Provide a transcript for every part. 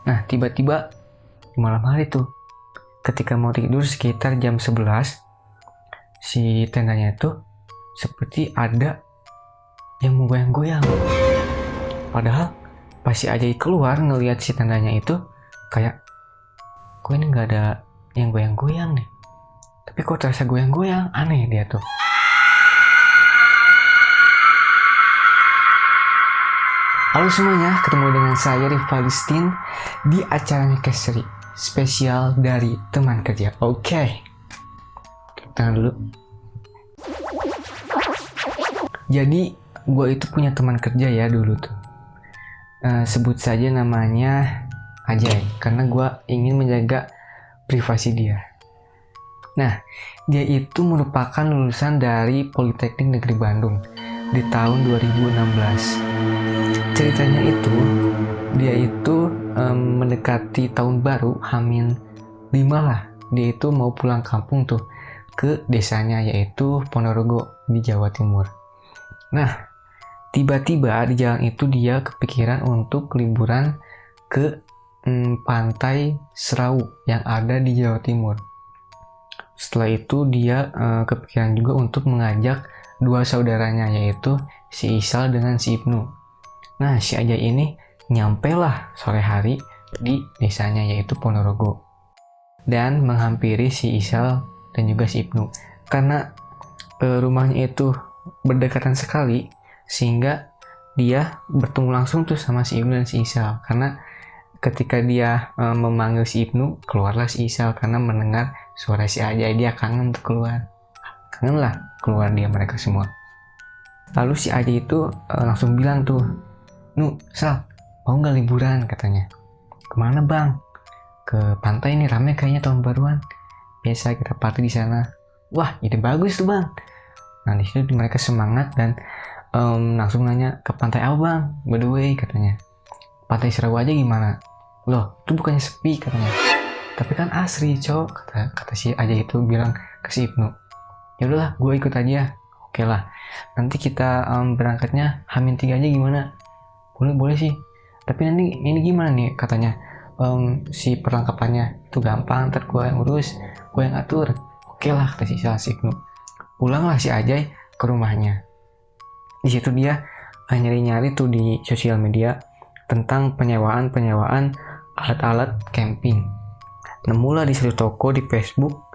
Nah, tiba-tiba di malam hari tuh, ketika mau tidur sekitar jam 11, si tendanya itu seperti ada yang menggoyang-goyang. Padahal pas si Ajay keluar ngelihat si tendanya itu kayak, kok ini nggak ada yang goyang-goyang nih, tapi kok terasa goyang-goyang, aneh dia tuh. Halo semuanya, ketemu dengan saya Rifalistin di acara Mikeseri spesial dari teman kerja. Oke, tangan dulu. Jadi gue itu punya teman kerja ya dulu tuh. Sebut saja namanya Ajay, karena gue ingin menjaga privasi dia. Nah, dia itu merupakan lulusan dari Politeknik Negeri Bandung di tahun 2016. Ceritanya itu, dia itu mendekati tahun baru, H-5 lah. Dia itu mau pulang kampung tuh ke desanya, yaitu Ponorogo di Jawa Timur. Nah, tiba-tiba di jalan itu dia kepikiran untuk liburan ke pantai Serau yang ada di Jawa Timur. Setelah itu dia kepikiran juga untuk mengajak dua saudaranya, yaitu si Isal dengan si Ibnu. Nah, si Ajay ini nyampe lah sore hari di desanya, yaitu Ponorogo, dan menghampiri si Isal dan juga si Ibnu. Karena rumahnya itu berdekatan sekali, sehingga dia bertemu langsung tuh sama si Ibnu dan si Isal. Karena ketika dia memanggil si Ibnu, keluarlah si Isal karena mendengar suara si Ajay. Dia kangen untuk keluar, kangen lah keluar dia mereka semua. Lalu si Ajay itu langsung bilang tuh, "Nu, Sal, mau nggak liburan?" katanya. "Kemana bang?" "Ke pantai ini, rame kayaknya tahun baruan. Biasa kita party di sana." "Wah, ide bagus tuh bang." Nah, di situ mereka semangat dan langsung nanya, "Ke pantai apa bang? By the way," katanya. "Pantai Serau aja gimana?" "Loh, itu bukannya sepi," katanya. "Tapi kan asri, cok," kata si Ajay itu bilang ke si Ibnu. "Ya udahlah, gue ikut aja." "Oke lah, nanti kita berangkatnya H-3 aja gimana?" Boleh sih. "Tapi nanti ini gimana nih?" katanya. Si perlengkapannya itu gampang, ntar gue yang urus, gue yang atur." "Oke lah," kata si Ibnu. Pulanglah si Ajay ke rumahnya. Di situ dia nyari-nyari tuh di sosial media tentang penyewaan alat-alat camping. Nemulah di satu toko di Facebook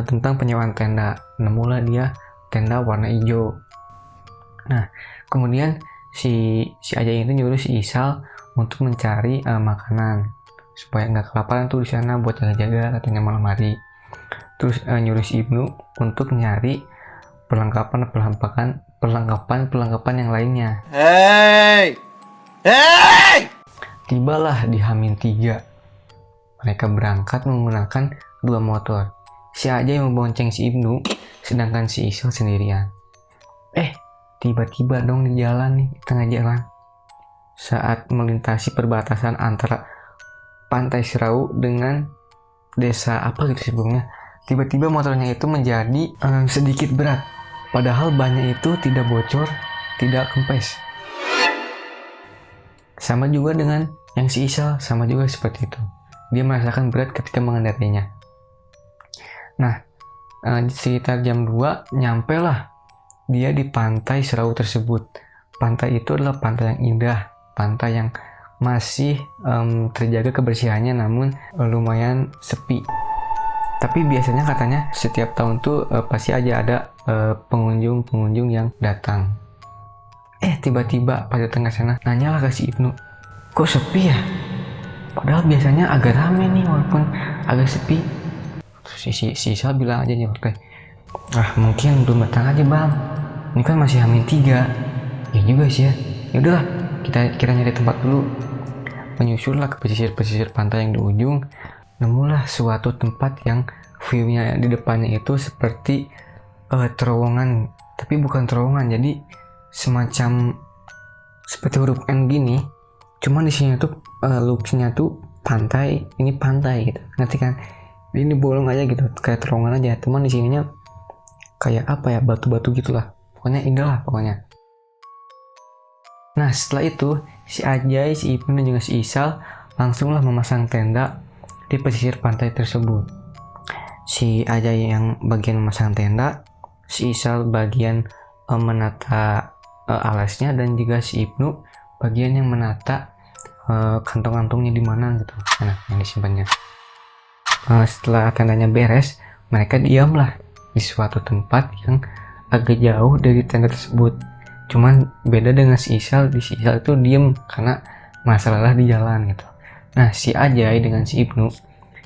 tentang penyewaan tenda. Nemulah dia tenda warna hijau. Nah, kemudian si Ajay itu nyuruh si Isal untuk mencari makanan supaya nggak kelaparan tuh di sana buat jaga-jaga katanya malam hari. Terus nyuruh si Ibnu untuk nyari perlengkapan yang lainnya. Hey! Tibalah di H-3. Mereka berangkat menggunakan dua motor. Si Ajay membonceng si Ibnu, sedangkan si Isal sendirian. Tiba-tiba dong di jalan nih, di tengah jalan, saat melintasi perbatasan antara pantai Serau dengan desa apa gitu sebelumnya, tiba-tiba motornya itu menjadi sedikit berat. Padahal bannya itu tidak bocor, tidak kempes. Sama juga dengan yang si Isal, sama juga seperti itu. Dia merasakan berat ketika mengendarinya. Nah, sekitar jam 2 nyampe lah dia di pantai Serau tersebut. Pantai itu adalah pantai yang indah, pantai yang masih terjaga kebersihannya, namun lumayan sepi. Tapi biasanya katanya setiap tahun tuh pasti aja ada pengunjung yang datang. Tiba-tiba pada tengah sana nanyalah ke si Ibnu, "Kok sepi ya? Padahal biasanya agak rame nih walaupun agak sepi." Si Isal bilang aja nih, "Mungkin belum datang aja bang. Ini kan masih H-3. Ya juga sih ya. Ya udahlah, kita nyari tempat dulu." Menyusullah ke pesisir pantai yang di ujung. Nemulah suatu tempat yang view-nya di depannya itu seperti terowongan, tapi bukan terowongan, jadi semacam seperti huruf N gini. Cuman di sini tuh look-nya tuh pantai, ini pantai gitu. Ngerti kan? Ini bolong aja gitu, kayak terowongan aja. Cuman di sininya kayak apa ya, batu-batu gitulah. Pokoknya indah lah pokoknya. Nah, setelah itu si Ajay, si Ibnu dan juga si Isal langsunglah memasang tenda di pesisir pantai tersebut. Si Ajay yang bagian memasang tenda, si Isal bagian menata alasnya, dan juga si Ibnu bagian yang menata kantong-kantongnya di mana gitu, yang disimpannya. Setelah tendanya beres, mereka diamlah di suatu tempat yang agak jauh dari tenda tersebut. Cuman beda dengan si Isal, di si Isal itu diem karena masalah di jalan gitu. Nah, si Ajay dengan si Ibnu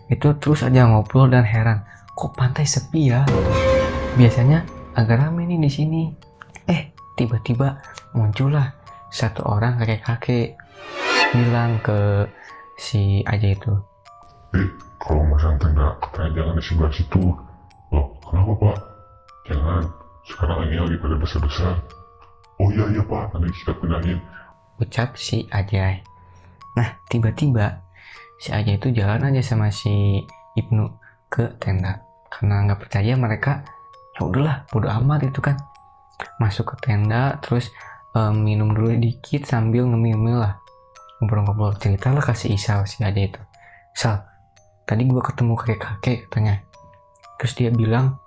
itu terus aja ngobrol dan heran, kok pantai sepi ya? Biasanya agak rame nih di sini. Tiba-tiba muncullah satu orang kakek-kakek bilang ke si Ajay itu, kalau masang tenda katanya jangan di sebelah situ. Loh, kenapa Pak? Jangan, sekarang ini lagi pada besar-besar. Oh iya Pak, nanti kita pindahin, ucap si Ajay. Nah, tiba-tiba si Ajay itu jalan aja sama si Ibnu ke tenda. Karena nggak percaya mereka, ya udahlah, bodo amat itu kan. Masuk ke tenda, terus minum dulu dikit sambil ngemil-ngemil lah, ngobrol-ngobrol. Ceritalah ke si Isal, si Ajay itu, Sal, tadi gua ketemu kakek-kakek katanya. Terus dia bilang,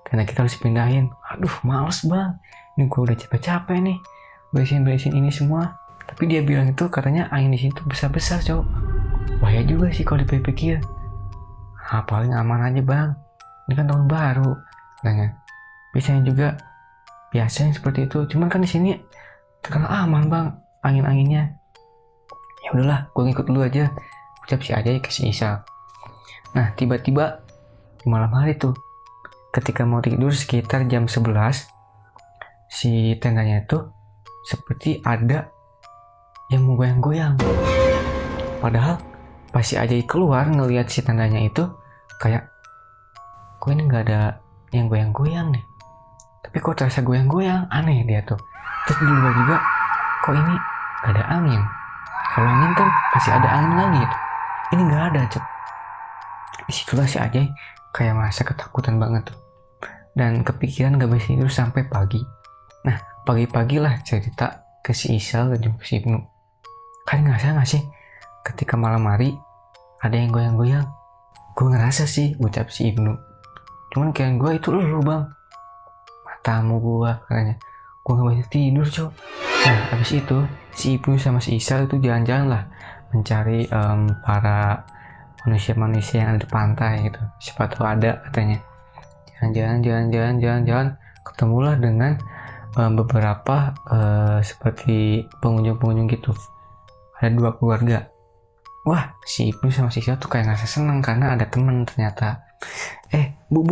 karena kita harus pindahin. Aduh, males bang, ini gua udah capek-capek nih beresin ini semua. Tapi dia bilang itu katanya angin di situ besar-besar, cowok. Bahaya juga sih kalau dipikir. Paling aman aja bang, ini kan tahun baru katanya. Biasanya juga biasanya seperti itu, cuman kan di sini terkenal aman bang angin-anginnya. Ya udahlah, gue ngikut dulu aja, ucap si Ajay ke si Isal. Nah, tiba-tiba di malam hari tuh, ketika mau tidur sekitar jam 11, si tendanya itu seperti ada yang menggoyang-goyang. Padahal pas si Ajay keluar ngelihat si tendanya itu, kayak kok ini nggak ada yang goyang-goyang nih, tapi kok terasa goyang-goyang, aneh dia tuh. Terus di luar juga, kok ini gak ada angin? Kalau angin kan pasti ada angin lagi gitu, ini gak ada, cep. Disitulah si Ajay kayak merasa ketakutan banget tuh, dan kepikiran gak bisa tidur sampai pagi. Nah, pagi-pagi lah cerita ke si Isal dan juga si Ibnu. Kan ngerasa gak sih ketika malam hari ada yang goyang-goyang? Gue ngerasa sih, ucap si Ibnu. Cuman kirain gue itu lu bang, tamu gua katanya. Gua gak bisa tidur, cok. Nah, habis itu si Ibnu sama si Isal itu jalan-jalan lah mencari para manusia-manusia yang ada di pantai gitu. Siapa tahu ada katanya. Jalan-jalan, ketemulah dengan beberapa seperti pengunjung-pengunjung gitu. Ada 2 keluarga. Wah, si Ibnu sama si Isal tuh kayak ngerasa seneng karena ada temen ternyata. Bu,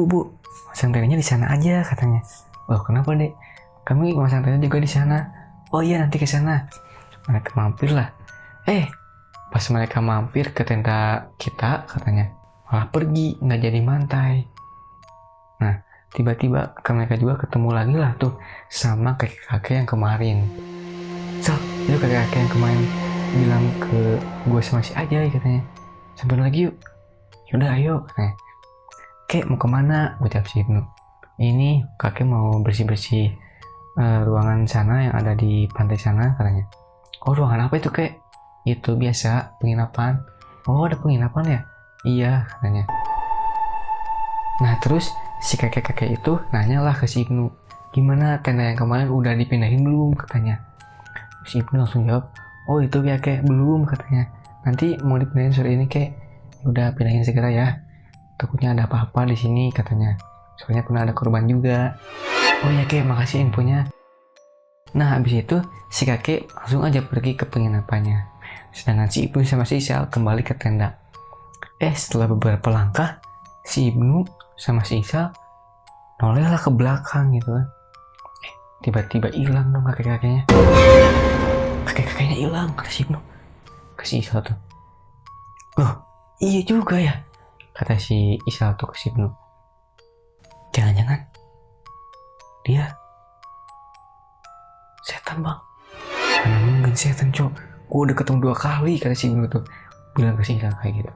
masang tendanya di sana aja katanya. Oh, kenapa dek? Kami masang tenda juga di sana. Oh iya, nanti ke sana. Mereka mampir lah. Pas mereka mampir ke tenda kita katanya, malah pergi, nggak jadi mantai. Nah, tiba-tiba mereka juga ketemu lagi lah tuh sama kakek-kakek yang kemarin. Itu kakek-kakek yang kemarin bilang ke gue sama si Ajay katanya, sampai lagi yuk. Yaudah ayo katanya. Kek mau kemana? Ucap si Ibnu. Ini kakek mau bersih-bersih ruangan sana yang ada di pantai sana katanya. Oh, ruangan apa itu kek? Itu biasa penginapan. Oh, ada penginapan ya? Iya katanya. Nah, terus si kakek-kakek itu nanyalah ke si Ibnu, gimana tenda yang kemarin udah dipindahin belum katanya. Si Ibnu langsung jawab, oh itu ya kek, belum katanya. Nanti mau dipindahin sore ini kek. Udah pindahin segera ya. Takutnya ada apa-apa di sini katanya. Soalnya pernah ada korban juga. Oh ya kek, makasih infonya. Nah, habis itu si kakek langsung aja pergi ke penginapannya. Sedangkan si Ibnu sama si Isal kembali ke tenda. Setelah beberapa langkah, si Ibnu sama si Isal nolehlah ke belakang gitu kan. Tiba-tiba hilang dong kakek-kakeknya. Kakek-kakeknya hilang, kata si Ibnu. Ke si Isal tuh. Loh, iya juga ya, kata si Isal tuh ke si Ibnu. Jangan-jangan dia setan bang. Karena mungkin setan cok. Gue udah ketemu 2 kali, kata si Ibnu tuh. Bilang ke si Isal kayak gitu.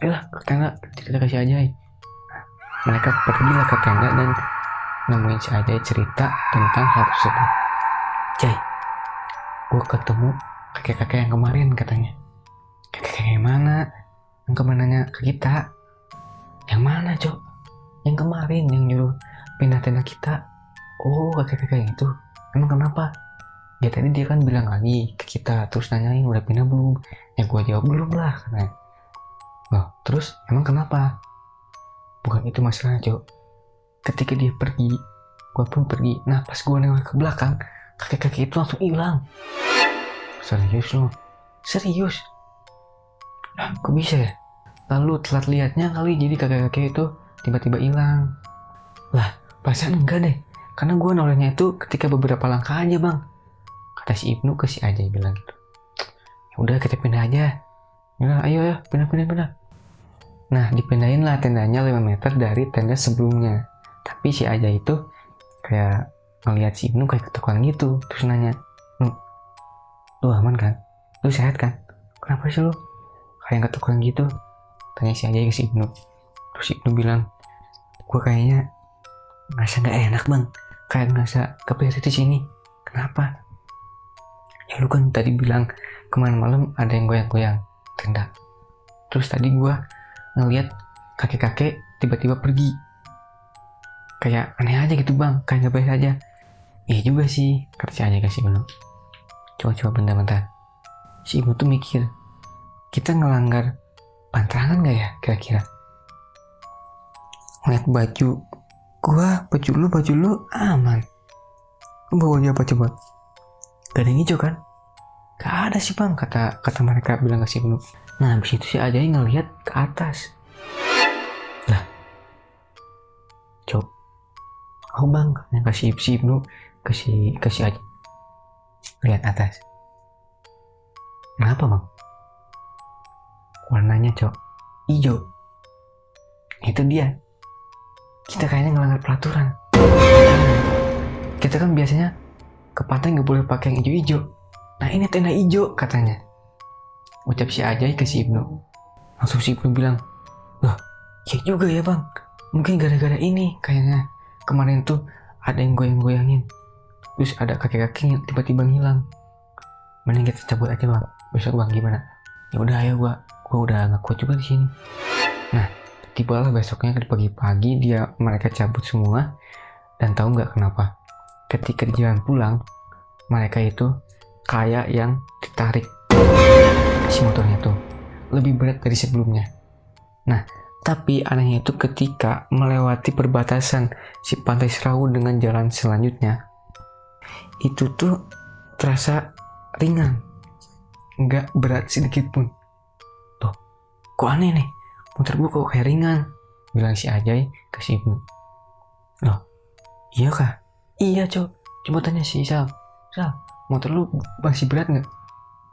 Ke tenda, kita kasih Ajay. Nah, mereka pergilah ke tenda dan nemuin si Ajay cerita tentang hal tersebut. Jay, gue ketemu kakek-kakek yang kemarin katanya. Kakek yang mana? Yang kemana ke kita? Yang mana, Cok? Yang kemarin yang nyuruh pindah tenda kita. Oh, kakek-kakek yang itu. Emang kenapa? Ya tadi dia kan bilang lagi ke kita, terus nanyain udah pindah belum? Ya gua jawab belum lah, katanya. Loh, terus emang kenapa? Bukan itu masalahnya, Cok. Ketika dia pergi, gua pun pergi. Nah, pas gua nengok ke belakang, kakek-kakek itu langsung hilang. Serius loh? Serius? Nah, kok bisa ya? Lalu telat lihatnya kali, jadi kakek-kakek itu tiba-tiba hilang. Lah, perasaan enggak deh. Karena gue nolehnya itu ketika beberapa langkah aja, Bang. Kata si Ibnu ke si Ajay bilang gitu. Ya udah kita pindah aja. Ya, ayo pindah. Nah, dipindahin lah tendanya 5 meter dari tenda sebelumnya. Tapi si Ajay itu kayak ngeliat si Ibnu kayak ketakutan gitu. Terus nanya, lu aman kan? Lu sehat kan? Kenapa sih lu kayak ketakutan gitu? Tanya si Ajay ke si Ibnu. Terus si Ibnu bilang, gue kayaknya ngerasa gak enak, Bang. Kayak ngerasa kepikiran di sini. Kenapa? Ya lu kan tadi bilang kemarin malam ada yang goyang-goyang tenda. Terus tadi gue ngeliat kakek-kakek tiba-tiba pergi. Kayak aneh aja gitu, Bang. Kayak gak biasa aja. Iya juga sih, kata si Ajay ke si Ibnu. Coba bentar. Si Ibnu tuh mikir, kita ngelanggar pantangan gak ya kira-kira? Ngeliat baju gua, baju lu aman. Lu bawanya apa coba? Gak ada yang hijau kan? Gak ada sih, Bang, kata mereka bilang ke si Ibnu. Nah, habis itu si Ajay ngeliat ke atas. Lah, Cok, oh Bang, yang kasih si Ibnu ke si Ajay. Lihat atas. Kenapa, Bang? Warnanya, Cok, hijau. Itu dia. Kita kayaknya ngelanggar peraturan. Kita kan biasanya ke pantai nggak boleh pakai yang hijau-hijau. Nah, ini tenda hijau katanya. Ucap si Ajay ke si Ibnu. Langsung si Ibnu bilang, loh, ya juga ya, Bang. Mungkin gara-gara ini kayaknya kemarin tuh ada yang goyang-goyangin. Terus ada kakek-kakek yang tiba-tiba ngilang. Mending kita cabut aja, Bang. Besok, Bang, gimana? Ya udah, ayo, gua udah nggak kuat juga di sini. Nah, tibalah besoknya pagi-pagi mereka cabut semua. Dan tahu nggak kenapa? Ketika di jalan pulang, mereka itu kayak yang ditarik si motornya tuh lebih berat dari sebelumnya. Nah, tapi anehnya itu ketika melewati perbatasan si Pantai Serau dengan jalan selanjutnya, itu tuh terasa ringan, nggak berat sedikit pun. Tuh, kok aneh nih? Motor gue kok kayak ringan, bilang si Ajay ke si Ibnu. Loh, iya kah? Iya, Cok. Coba tanya si Isal. Sal, motor lu masih berat nggak?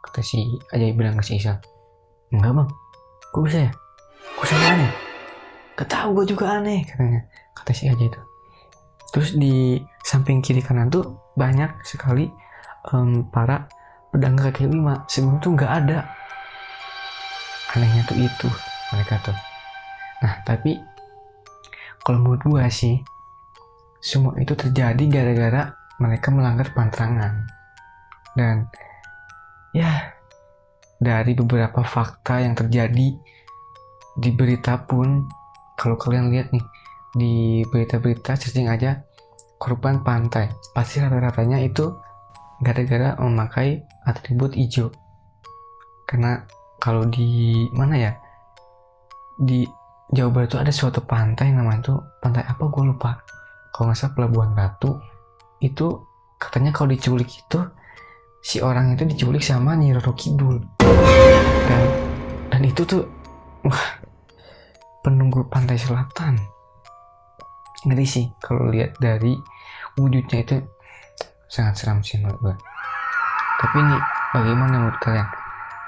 Kata si Ajay bilang ke si Isal. Enggak, Bang. Kok bisa ya? Kok sama aneh? Ketahu gue juga aneh, katanya. Kata si Ajay itu. Terus di samping kiri kanan tuh banyak sekali para pedagang kaki lima. Sebelum tuh nggak ada. Anehnya tuh itu mereka tuh. Nah, tapi kalau menurut gue sih, semua itu terjadi gara-gara mereka melanggar pantangan. Dan ya, dari beberapa fakta yang terjadi di berita pun, kalau kalian lihat nih di berita-berita, searching aja korban pantai, pasti rata-ratanya itu gara-gara memakai atribut hijau. Karena kalau di mana ya, di Jawa Barat itu ada suatu pantai namanya tuh pantai apa gue lupa. Kalau nggak salah Pelabuhan Ratu. Itu katanya kalau diculik itu si orang itu diculik sama Nyi Roro Kidul. Dan itu tuh wah, penunggu pantai selatan. Ngeri sih kalau lihat dari wujudnya, itu sangat seram sih menurut gue. Tapi ini bagaimana menurut kalian?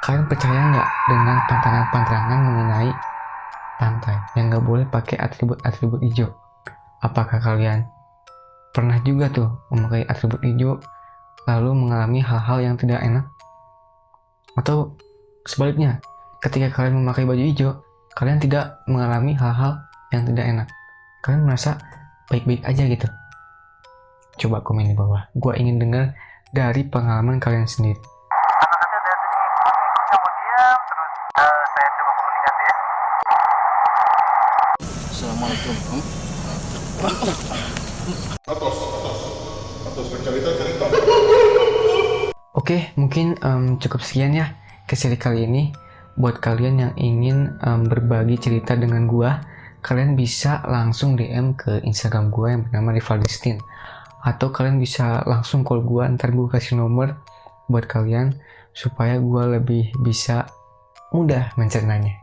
Kalian percaya nggak dengan pantangan-pantangan mengenai pantai yang nggak boleh pakai atribut hijau? Apakah kalian pernah juga tuh memakai atribut hijau lalu mengalami hal-hal yang tidak enak? Atau sebaliknya, ketika kalian memakai baju hijau, kalian tidak mengalami hal-hal yang tidak enak? Kalian merasa baik-baik aja gitu? Coba komen di bawah. Gua ingin dengar dari pengalaman kalian sendiri. Anak-anaknya dari tadi ngikut kamu diam terus. komunikasi ya. Assalamualaikum. Atos cerita. Oke, mungkin cukup sekian ya ke seri kali ini. Buat kalian yang ingin berbagi cerita dengan gua, kalian bisa langsung DM ke Instagram gua yang bernama Rivaldistin. Atau kalian bisa langsung call gua, ntar gua kasih nomor buat kalian supaya gua lebih bisa mudah mencernanya.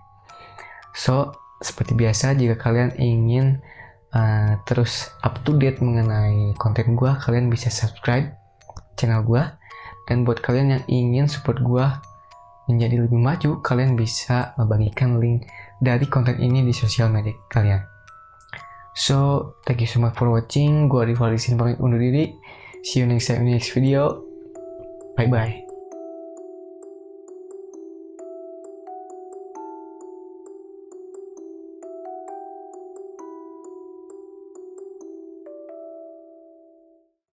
So, seperti biasa, jika kalian ingin terus up to date mengenai konten gua, kalian bisa subscribe channel gua. Dan buat kalian yang ingin support gua menjadi lebih maju, kalian bisa membagikan link dari konten ini di sosial media kalian. So, thank you so much for watching. Gua Rivaldistin pamit undur diri. See you next time in the next video. Bye bye.